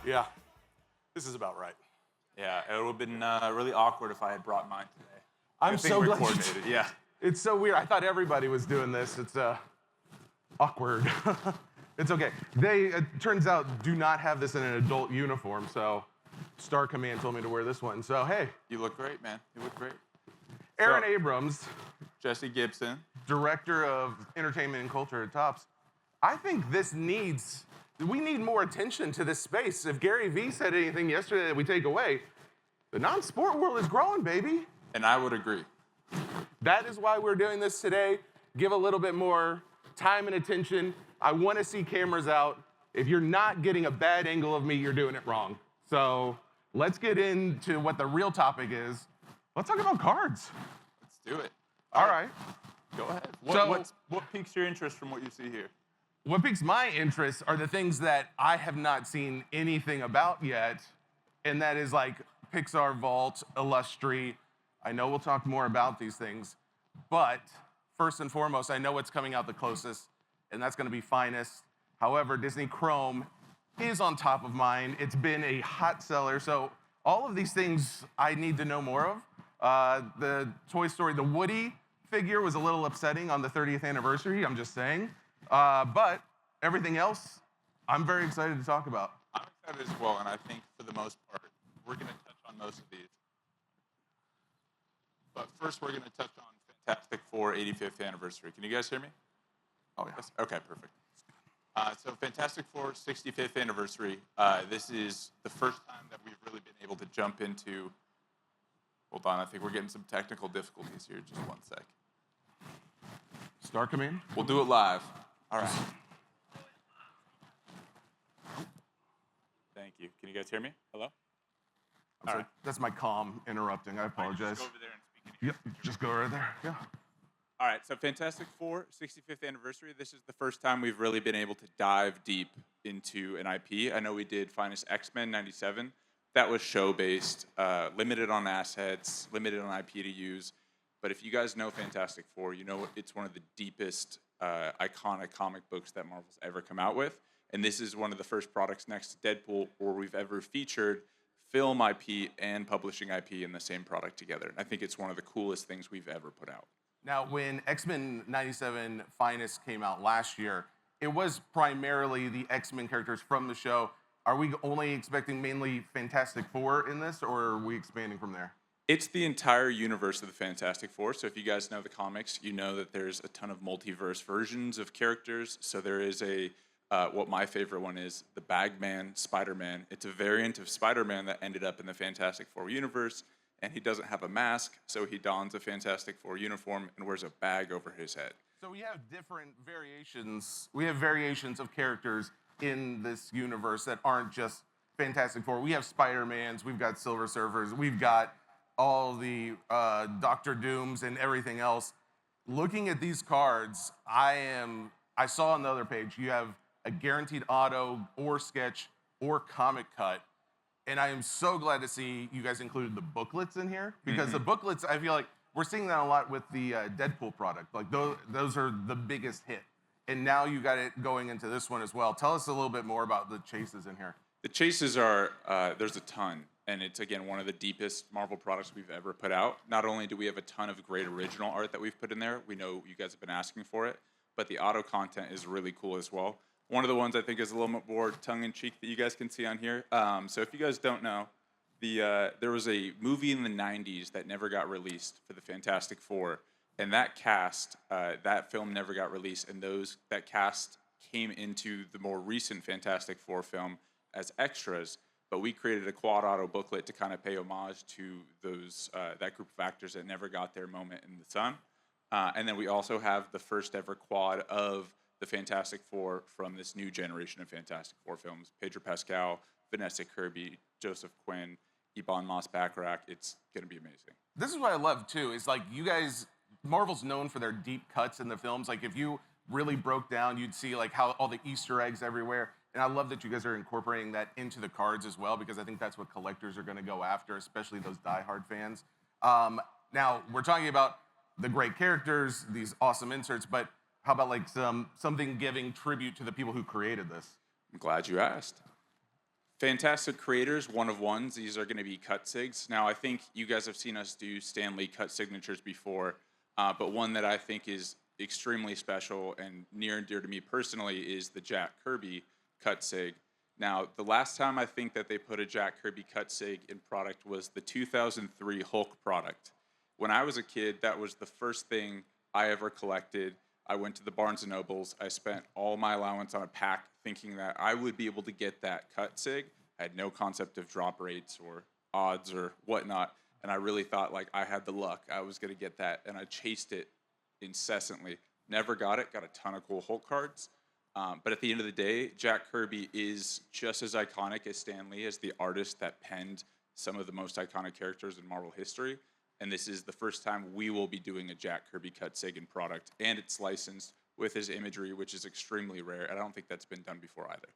Yeah, this is about right. Yeah, it would have been really awkward if I had brought mine today. I'm Good thing so we're glad. coordinated. Yeah. It's so weird. I thought everybody was doing this. It's awkward. It's okay. They, it turns out, do not have this in an adult uniform, so Star Command told me to wear this one. So, hey, You look great, man. You look great. Aaron So- Abrams, Jesse Gibson. director of entertainment and culture at Topps. I think we need more attention to this space. If Gary Vee said anything yesterday that we take away, the non-sport world is growing, baby. And I would agree. That is why we're doing this today. Give a little bit more time and attention. I want to see cameras out. If you're not getting a bad angle of me, you're doing it wrong. So let's get into what the real topic is. Let's talk about cards. Let's do it. All right. Go ahead. So- What piques your interest from what you see here? What piques my interest are the things that I have not seen anything about yet, and that is like Pixar Vault, Illustri. I know we'll talk more about these things, but first and foremost, I know what's coming out the closest, and that's gonna be Finest. However, Disney Chrome is on top of mind. It's been a hot seller, so all of these things I need to know more of. The Toy Story, the Woody figure was a little upsetting on the 30th anniversary, I'm just saying. But everything else, I'm very excited to talk about. I'm excited as well, and I think for the most part, we're going to touch on most of these. But first, we're going to touch on Fantastic Four 85th anniversary. Can you guys hear me? Oh, yeah. Yes? Okay, perfect. So Fantastic Four 65th anniversary. This is the first time that we've really been able to jump into. Hold on, I think we're getting some technical difficulties here. Just one sec. Star Command? We'll do it live. All right. Thank you. Can you guys hear me? Hello? I'm sorry. That's my comm interrupting. I apologize. Just go over there and speak into Yep, just go right there. Yeah. All right, so Fantastic Four 65th anniversary. This is the first time we've really been able to dive deep into an IP. I know we did Finest X-Men 97. That was show-based, limited on assets, limited on IP to use. But if you guys know Fantastic Four, you know it's one of the deepest, iconic comic books that Marvel's ever come out with. And this is one of the first products next to Deadpool where we've ever featured film IP and publishing IP in the same product together. And I think it's one of the coolest things we've ever put out. Now, when X-Men 97 Finest came out last year, it was primarily the X-Men characters from the show. Are we only expecting mainly Fantastic Four in this, or are we expanding from there? It's the entire universe of the Fantastic Four. So if you guys know the comics, you know that there's a ton of multiverse versions of characters. So there is what my favorite one is, the Bagman Spider-Man. It's a variant of Spider-Man that ended up in the Fantastic Four universe, and he doesn't have a mask, so he dons a Fantastic Four uniform and wears a bag over his head. So we have different variations. We have variations of characters in this universe that aren't just Fantastic Four. We have Spider-Mans, we've got Silver Surfers, we've got all the Doctor Dooms and everything else. Looking at these cards, I saw on the other page, you have a guaranteed auto or sketch or comic cut. And I am so glad to see you guys included the booklets in here, because the booklets, I feel like we're seeing that a lot with the Deadpool product. Like those are the biggest hit. And now you got it going into this one as well. Tell us a little bit more about the chases in here. The chases are, there's a ton. And it's, again, one of the deepest Marvel products we've ever put out. Not only do we have a ton of great original art that we've put in there, we know you guys have been asking for it, but the auto content is really cool as well. One of the ones I think is a little bit more tongue-in-cheek that you guys can see on here. So if you guys don't know, there was a movie in the 90s that never got released for the Fantastic Four, and that cast, that film never got released, and that cast came into the more recent Fantastic Four film as extras, but we created a quad auto booklet to kind of pay homage to that group of actors that never got their moment in the sun. And then we also have the first ever quad of the Fantastic Four from this new generation of Fantastic Four films. Pedro Pascal, Vanessa Kirby, Joseph Quinn, Ebon Moss-Bachrach. It's going to be amazing. This is what I love too, is like you guys, Marvel's known for their deep cuts in the films. Like if you really broke down, you'd see like how all the Easter eggs everywhere. And I love that you guys are incorporating that into the cards as well, because I think that's what collectors are going to go after, especially those diehard fans. Now, we're talking about the great characters, these awesome inserts, but how about like something giving tribute to the people who created this? I'm glad you asked. Fantastic creators, one of ones. These are going to be cut sigs. Now, I think you guys have seen us do Stanley cut signatures before, but one that I think is extremely special and near and dear to me personally is the Jack Kirby cut sig. Now, the last time I think that they put a Jack Kirby cut sig in product was the 2003 Hulk product. When I was a kid, that was the first thing I ever collected. I went to the Barnes and Nobles. I spent all my allowance on a pack thinking that I would be able to get that cut sig. I had no concept of drop rates or odds or whatnot. And I really thought like I had the luck. I was going to get that. And I chased it incessantly. Never got it. Got a ton of cool Hulk cards. But at the end of the day, Jack Kirby is just as iconic as Stan Lee, as the artist that penned some of the most iconic characters in Marvel history. And this is the first time we will be doing a Jack Kirby cut sig in product, and it's licensed with his imagery, which is extremely rare. And I don't think that's been done before either.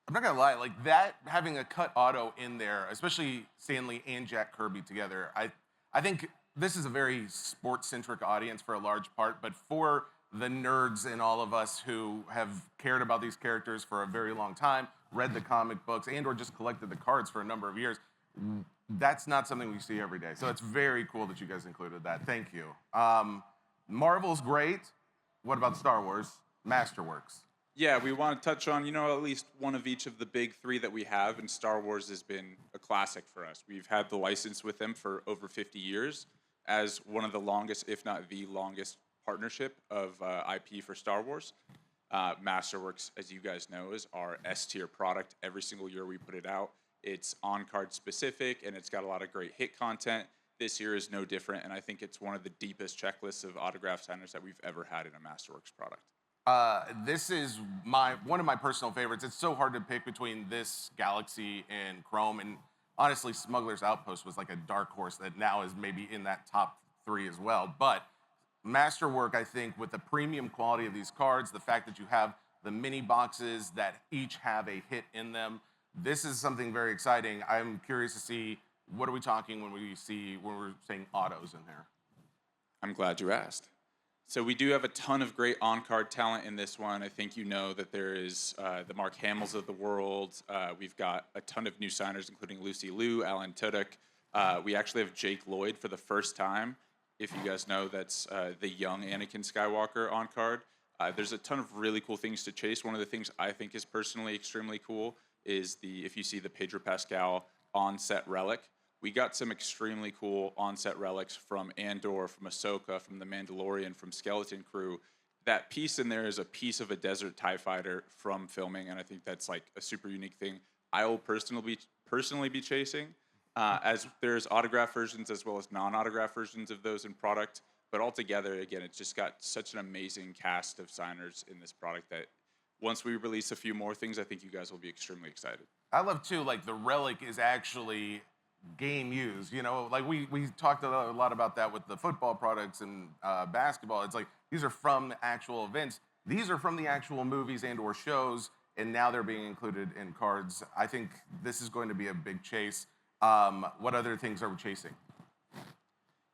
I'm not gonna lie, like that having a cut auto in there, especially Stanley and Jack Kirby together. I think this is a very sports-centric audience for a large part, but for the nerds and all of us who have cared about these characters for a very long time, read the comic books, and or just collected the cards for a number of years, that's not something we see every day. So it's very cool that you guys included that. Thank you. Marvel's great. What about Star Wars? Masterworks. Yeah, we want to touch on, at least one of each of the big three that we have, and Star Wars has been a classic for us. We've had the license with them for over 50 years as one of the longest, if not the longest, partnership of IP for Star Wars. Masterworks, as you guys know, is our S-tier product. Every single year we put it out. It's on-card specific, and it's got a lot of great hit content. This year is no different, and I think it's one of the deepest checklists of autograph signers that we've ever had in a Masterworks product. This is one of my personal favorites. It's so hard to pick between this Galaxy and Chrome, and honestly, Smuggler's Outpost was like a dark horse that now is maybe in that top 3 as well. But Masterwork, I think, with the premium quality of these cards, the fact that you have the mini boxes that each have a hit in them, this is something very exciting. I'm curious to see, what are we talking when we're saying autos in there? I'm glad you asked. So we do have a ton of great on-card talent in this one. I think you know that there is the Mark Hamills of the world. We've got a ton of new signers, including Lucy Liu, Alan Tudyk. We actually have Jake Lloyd for the first time. If you guys know, that's the young Anakin Skywalker on-card. There's a ton of really cool things to chase. One of the things I think is personally extremely cool is if you see the Pedro Pascal on-set relic. We got some extremely cool on-set relics from Andor, from Ahsoka, from The Mandalorian, from Skeleton Crew. That piece in there is a piece of a desert TIE fighter from filming, and I think that's like a super unique thing I will personally be chasing. As there's autograph versions as well as non-autograph versions of those in product. But altogether, again, it's just got such an amazing cast of signers in this product that once we release a few more things, I think you guys will be extremely excited. I love too, like the relic is actually game used. Like we talked a lot about that with the football products and basketball. It's like these are from actual events. These are from the actual movies and or shows, and now they're being included in cards. I think this is going to be a big chase. What other things are we chasing?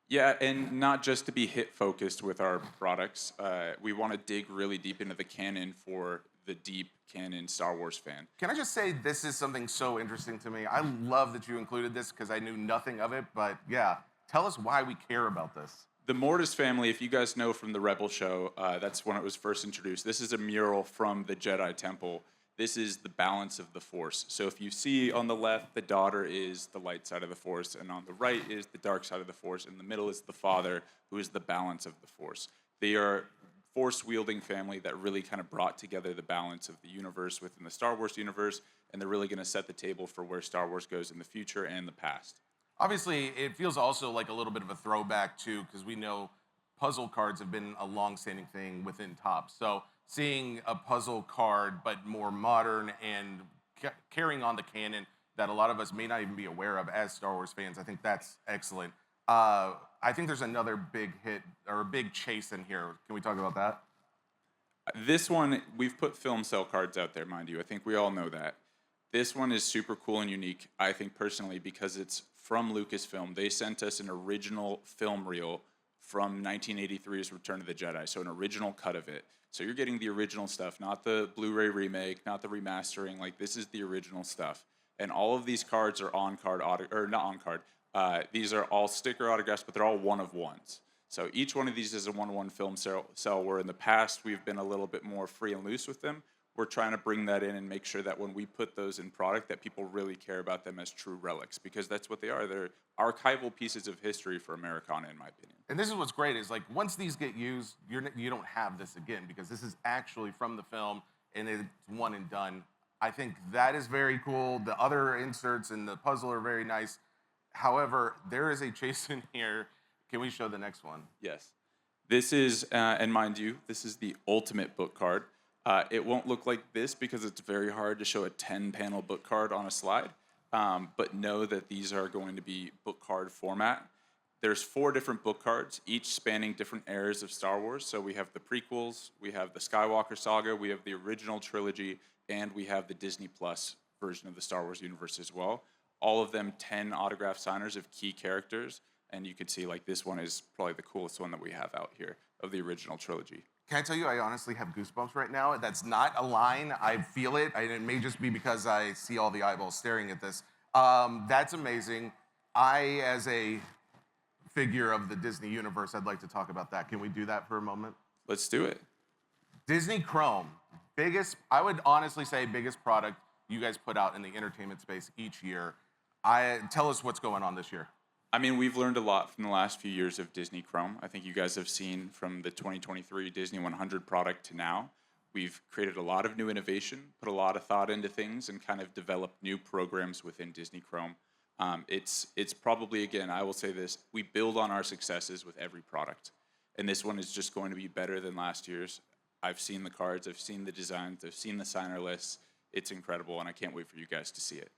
Yeah, and not just to be hit focused with our products. We want to dig really deep into the canon for the deep canon Star Wars fan. Can I just say this is something so interesting to me? I love that you included this because I knew nothing of it, but yeah, tell us why we care about this. The Mortis family, if you guys know from the Rebel show, that's when it was first introduced. This is a mural from the Jedi Temple. This is the balance of the Force. So if you see on the left, the daughter is the light side of the Force, and on the right is the dark side of the Force. In the middle is the father, who is the balance of the Force. They are Force-wielding family that really kind of brought together the balance of the universe within the Star Wars universe, and they're really going to set the table for where Star Wars goes in the future and the past. Obviously, it feels also like a little bit of a throwback, too, because we know puzzle cards have been a long-standing thing within Topps. So seeing a puzzle card, but more modern and carrying on the canon that a lot of us may not even be aware of as Star Wars fans, I think that's excellent. I think there's another big hit or a big chase in here. Can we talk about that? This one, we've put film cell cards out there, mind you. I think we all know that. This one is super cool and unique, I think personally, because it's from Lucasfilm. They sent us an original film reel from 1983's Return of the Jedi, so an original cut of it. So you're getting the original stuff, not the Blu-ray remake, not the remastering. Like, this is the original stuff. And all of these cards are on card or not on card. These are all sticker autographs, but they're all one of ones. So each one of these is a 1-1 film cell. Where in the past we've been a little bit more free and loose with them. We're trying to bring that in and make sure that when we put those in product, that people really care about them as true relics, because that's what they are. They're archival pieces of history for Americana, in my opinion. And this is what's great is like once these get used, you don't have this again because this is actually from the film and it's one and done. I think that is very cool. The other inserts and the puzzle are very nice. However, there is a chase in here. Can we show the next one? Yes. This is, and mind you, this is the ultimate book card. It won't look like this because it's very hard to show a 10-panel book card on a slide. But know that these are going to be book card format. There's 4 different book cards, each spanning different eras of Star Wars. So we have the prequels, we have the Skywalker saga, we have the original trilogy, and we have the Disney Plus version of the Star Wars universe as well. All of them 10 autograph signers of key characters. And you can see like this one is probably the coolest one that we have out here of the original trilogy. Can I tell you, I honestly have goosebumps right now. That's not a line. I feel it. And it may just be because I see all the eyeballs staring at this. That's amazing. I, as a figure of the Disney universe, I'd like to talk about that. Can we do that for a moment? Let's do it. Disney Chrome, I would honestly say biggest product you guys put out in the entertainment space each year. Tell us what's going on this year. I mean, we've learned a lot from the last few years of Disney Chrome. I think you guys have seen from the 2023 Disney 100 product to now, we've created a lot of new innovation, put a lot of thought into things, and kind of developed new programs within Disney Chrome. It's probably, again, I will say this, we build on our successes with every product. And this one is just going to be better than last year's. I've seen the cards, I've seen the designs, I've seen the signer lists. It's incredible, and I can't wait for you guys to see it.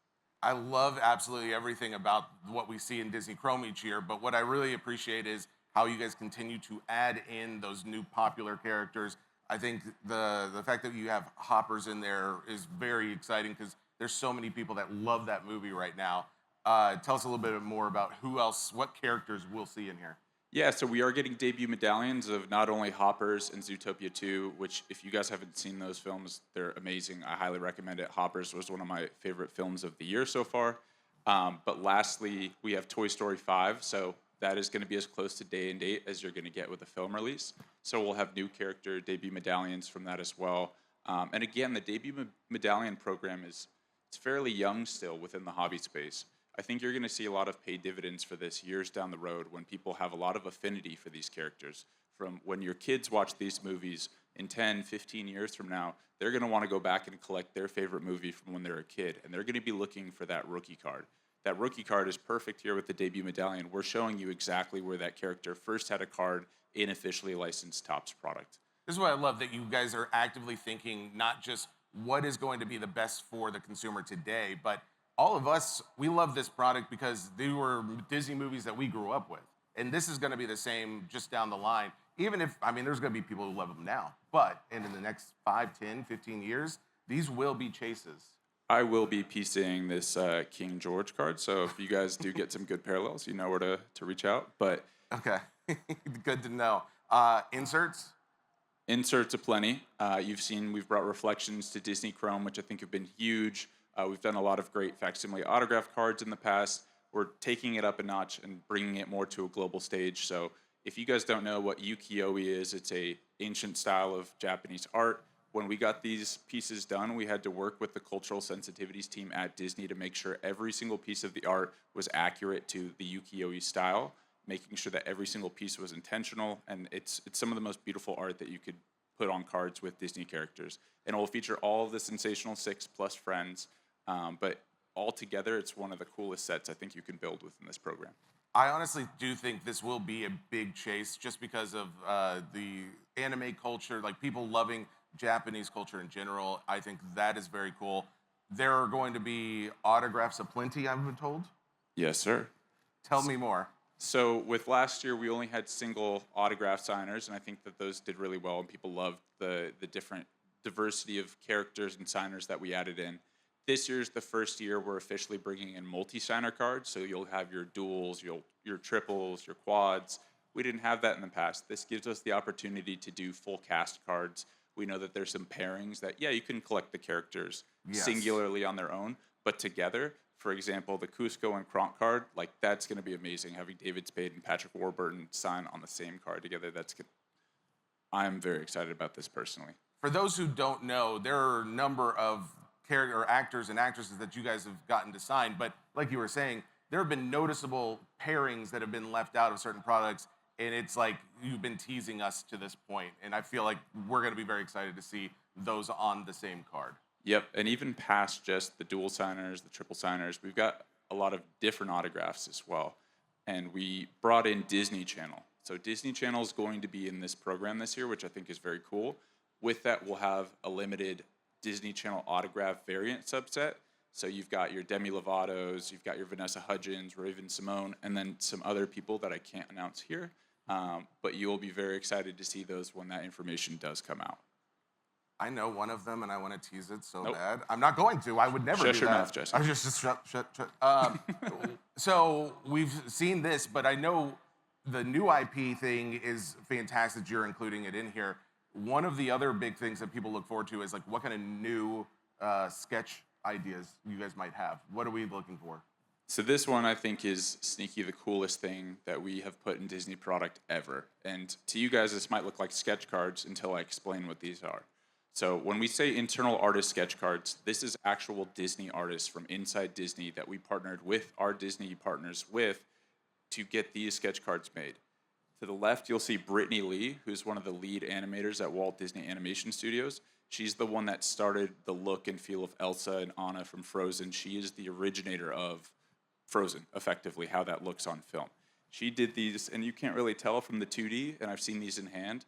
I love absolutely everything about what we see in Disney Chrome each year, but what I really appreciate is how you guys continue to add in those new popular characters. I think the fact that you have Hoppers in there is very exciting because there's so many people that love that movie right now. Tell us a little bit more about who else, what characters we'll see in here. Yeah, so we are getting debut medallions of not only Hoppers and Zootopia 2, which if you guys haven't seen those films, they're amazing. I highly recommend it. Hoppers was one of my favorite films of the year so far. But lastly, we have Toy Story 5, so that is going to be as close to day and date as you're going to get with a film release. So we'll have new character debut medallions from that as well. And again, the debut medallion program it's fairly young still within the hobby space. I think you're going to see a lot of paid dividends for this years down the road when people have a lot of affinity for these characters. From when your kids watch these movies in 10, 15 years from now, they're going to want to go back and collect their favorite movie from when they're a kid, and they're going to be looking for that rookie card. That rookie card is perfect here with the debut medallion. We're showing you exactly where that character first had a card in officially licensed Topps product. This is what I love, that you guys are actively thinking not just what is going to be the best for the consumer today, but all of us, we love this product because they were Disney movies that we grew up with. And this is going to be the same just down the line. Even if, I mean, there's going to be people who love them now. But in the next 5, 10, 15 years, these will be chases. I will be PCing this King George card, so if you guys do get some good parallels, you know where to reach out. But okay, good to know. Inserts? Inserts aplenty. You've seen we've brought reflections to Disney Chrome, which I think have been huge. We've done a lot of great facsimile autograph cards in the past. We're taking it up a notch and bringing it more to a global stage. So if you guys don't know what ukiyo-e is, it's a ancient style of Japanese art. When we got these pieces done, we had to work with the cultural sensitivities team at Disney to make sure every single piece of the art was accurate to the ukiyo-e style, making sure that every single piece was intentional. And it's some of the most beautiful art that you could put on cards with Disney characters. And it will feature all of the Sensational 6 plus friends. But altogether, it's one of the coolest sets I think you can build within this program. I honestly do think this will be a big chase just because of the anime culture, like people loving Japanese culture in general. I think that is very cool. There are going to be autographs aplenty, I've been told. Yes, sir. Tell me more. So with last year, we only had single autograph signers, and I think that those did really well, and people loved the different diversity of characters and signers that we added in. This year's the first year we're officially bringing in multi-signer cards, so you'll have your duals, your triples, your quads. We didn't have that in the past. This gives us the opportunity to do full cast cards. We know that there's some pairings that, yeah, you can collect the characters singularly on their own, but together, for example, the Cusco and Kronk card, like that's going to be amazing. Having David Spade and Patrick Warburton sign on the same card together, that's good. I'm very excited about this personally. For those who don't know, there are a number of character actors and actresses that you guys have gotten to sign, but like you were saying, there have been noticeable pairings that have been left out of certain products, and it's like you've been teasing us to this point, and I feel like we're going to be very excited to see those on the same card. Yep, and even past just the dual signers, the triple signers, we've got a lot of different autographs as well. And we brought in Disney Channel. So Disney Channel is going to be in this program this year, which I think is very cool. With that, we'll have a limited Disney Channel autograph variant subset. So you've got your Demi Lovato's, you've got your Vanessa Hudgens, Raven Simone, and then some other people that I can't announce here. But you'll be very excited to see those when that information does come out. I know one of them, and I want to tease it so Nope. bad. I'm not going to. I would never Shut do your that. mouth, Jesse. I just shut. So we've seen this, but I know the new IP thing is fantastic. You're including it in here. One of the other big things that people look forward to is like what kind of new sketch ideas you guys might have. What are we looking for? So this one I think is sneaky the coolest thing that we have put in Disney product ever. And to you guys, this might look like sketch cards until I explain what these are. So when we say internal artist sketch cards, this is actual Disney artists from inside Disney that we partnered with our Disney partners with to get these sketch cards made. To the left, you'll see Brittany Lee, who's one of the lead animators at Walt Disney Animation Studios. She's the one that started the look and feel of Elsa and Anna from Frozen. She is the originator of Frozen, effectively, how that looks on film. She did these, and you can't really tell from the 2D, and I've seen these in hand.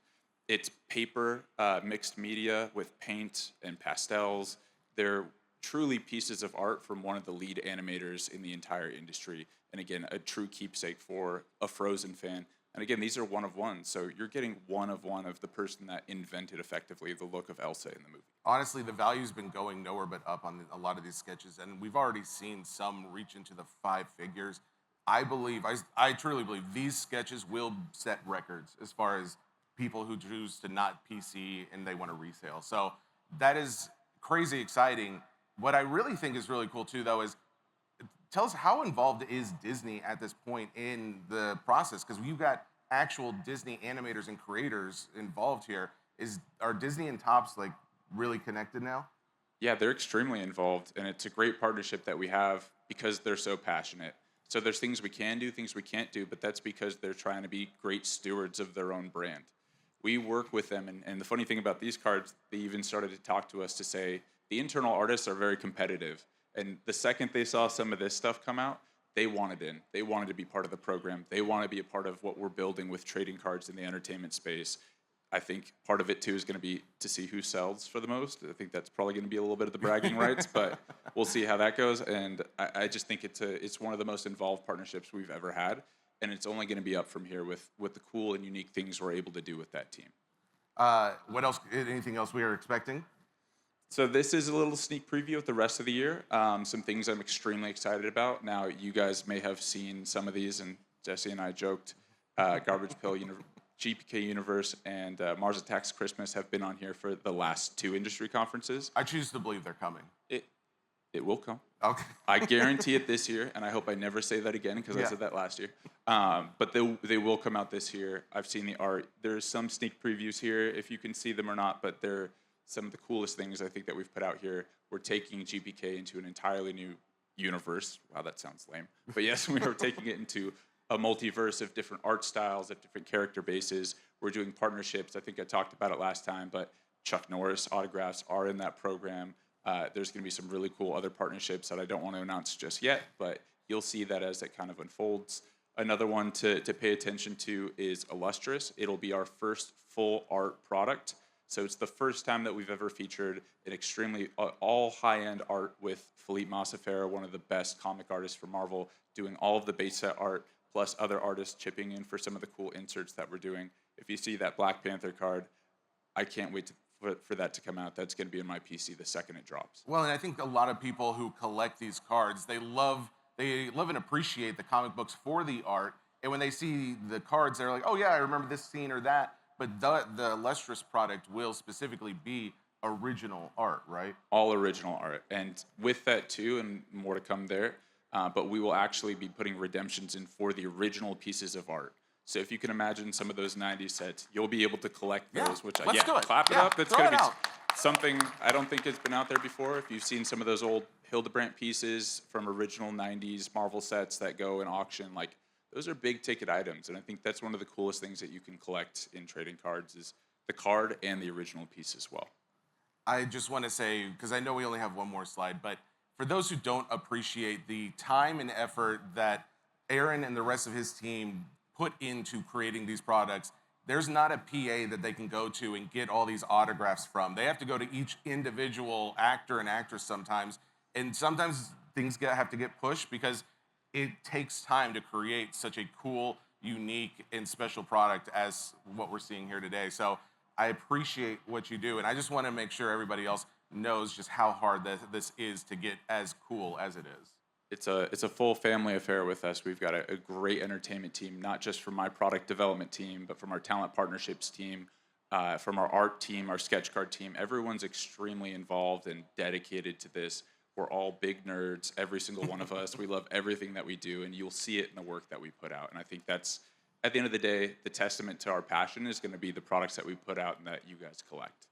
It's paper, mixed media with paint and pastels. They're truly pieces of art from one of the lead animators in the entire industry. And again, a true keepsake for a Frozen fan. And again, these are one of one. So you're getting one of the person that invented effectively the look of Elsa in the movie. Honestly, the value's been going nowhere but up on a lot of these sketches, and we've already seen some reach into the 5 figures. I truly believe these sketches will set records as far as people who choose to not PC and they want to resale. So that is crazy exciting. What I really think is really cool too, though, is tell us how involved is Disney at this point in the process? Because you've got actual Disney animators and creators involved here. Are Disney and Topps like really connected now? Yeah, they're extremely involved, and it's a great partnership that we have because they're so passionate. So there's things we can do, things we can't do, but that's because they're trying to be great stewards of their own brand. We work with them, and the funny thing about these cards, they even started to talk to us to say the internal artists are very competitive. And the second they saw some of this stuff come out, they wanted in. They wanted to be part of the program. They want to be a part of what we're building with trading cards in the entertainment space. I think part of it too is going to be to see who sells for the most. I think that's probably going to be a little bit of the bragging rights, but we'll see how that goes. And I just think it's one of the most involved partnerships we've ever had, and it's only going to be up from here with the cool and unique things we're able to do with that team. What else? Anything else we are expecting? So this is a little sneak preview of the rest of the year. Some things I'm extremely excited about. Now, you guys may have seen some of these, and Jesse and I joked, Garbage Pail GPK Universe and Mars Attacks Christmas have been on here for the last 2 industry conferences. I choose to believe they're coming. It will come. Okay. I guarantee it this year, and I hope I never say that again because I said that last year. But they will come out this year. I've seen the art. There's some sneak previews here, if you can see them or not, but they're some of the coolest things I think that we've put out here. We're taking GPK into an entirely new universe. Wow, that sounds lame. But yes, we are taking it into a multiverse of different art styles, of different character bases. We're doing partnerships. I think I talked about it last time, but Chuck Norris autographs are in that program. There's going to be some really cool other partnerships that I don't want to announce just yet, but you'll see that as it kind of unfolds. Another one to pay attention to is Illustrious. It'll be our first full art product. So it's the first time that we've ever featured an extremely all high-end art with Philippe Massafera, one of the best comic artists for Marvel, doing all of the base set art, plus other artists chipping in for some of the cool inserts that we're doing. If you see that Black Panther card, I can't wait for that to come out. That's going to be in my PC the second it drops. Well, and I think a lot of people who collect these cards, they love and appreciate the comic books for the art. And when they see the cards, they're like, oh yeah, I remember this scene or that. But the Illustrious product will specifically be original art, right? All original art. And with that too, and more to come there, but we will actually be putting redemptions in for the original pieces of art. So if you can imagine some of those 90s sets, you'll be able to collect Yeah, those, which let's do it. clap it Yeah, up. That's throw going to it be out. something I don't think has been out there before. If you've seen some of those old Hildebrandt pieces from original 90s Marvel sets that go in auction, like those are big ticket items. And I think that's one of the coolest things that you can collect in trading cards is the card and the original piece as well. I just want to say, because I know we only have one more slide, but for those who don't appreciate the time and effort that Aaron and the rest of his team put into creating these products, there's not a PA that they can go to and get all these autographs from. They have to go to each individual actor and actress sometimes, and sometimes things have to get pushed because it takes time to create such a cool, unique, and special product as what we're seeing here today. So I appreciate what you do, and I just want to make sure everybody else knows just how hard this is to get as cool as it is. It's a full family affair with us. We've got a great entertainment team, not just from my product development team, but from our talent partnerships team, from our art team, our sketch card team. Everyone's extremely involved and dedicated to this. We're all big nerds, every single one of us. We love everything that we do, and you'll see it in the work that we put out. And I think that's, at the end of the day, the testament to our passion is going to be the products that we put out and that you guys collect.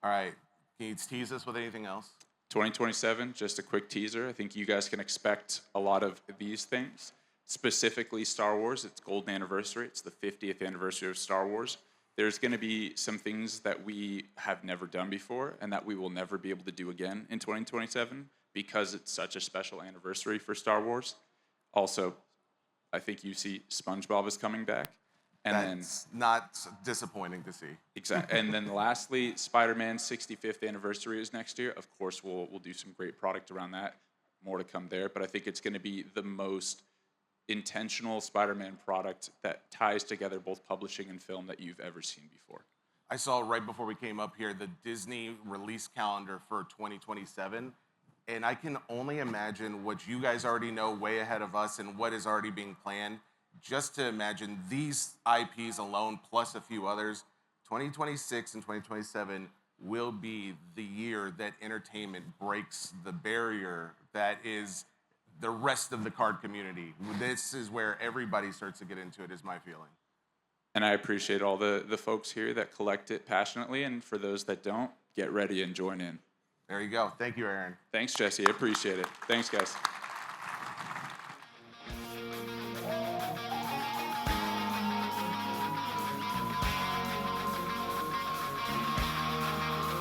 All right, can you tease us with anything else? 2027, just a quick teaser. I think you guys can expect a lot of these things. Specifically, Star Wars, it's golden anniversary. It's the 50th anniversary of Star Wars. There's going to be some things that we have never done before and that we will never be able to do again in 2027 because it's such a special anniversary for Star Wars. Also, I think you see SpongeBob is coming back. And That's not disappointing to see. exactly. And then lastly, Spider-Man 65th anniversary is next year. Of course, we'll do some great product around that. More to come there, but I think it's going to be the most intentional Spider-Man product that ties together both publishing and film that you've ever seen before. I saw right before we came up here the Disney release calendar for 2027, and I can only imagine what you guys already know way ahead of us and what is already being planned. Just to imagine these IPs alone, plus a few others, 2026 and 2027 will be the year that entertainment breaks the barrier that is the rest of the card community. This is where everybody starts to get into it, is my feeling. And I appreciate all the folks here that collect it passionately, and for those that don't, get ready and join in. There you go. Thank you, Aaron. Thanks, Jesse. I appreciate it. Thanks, guys.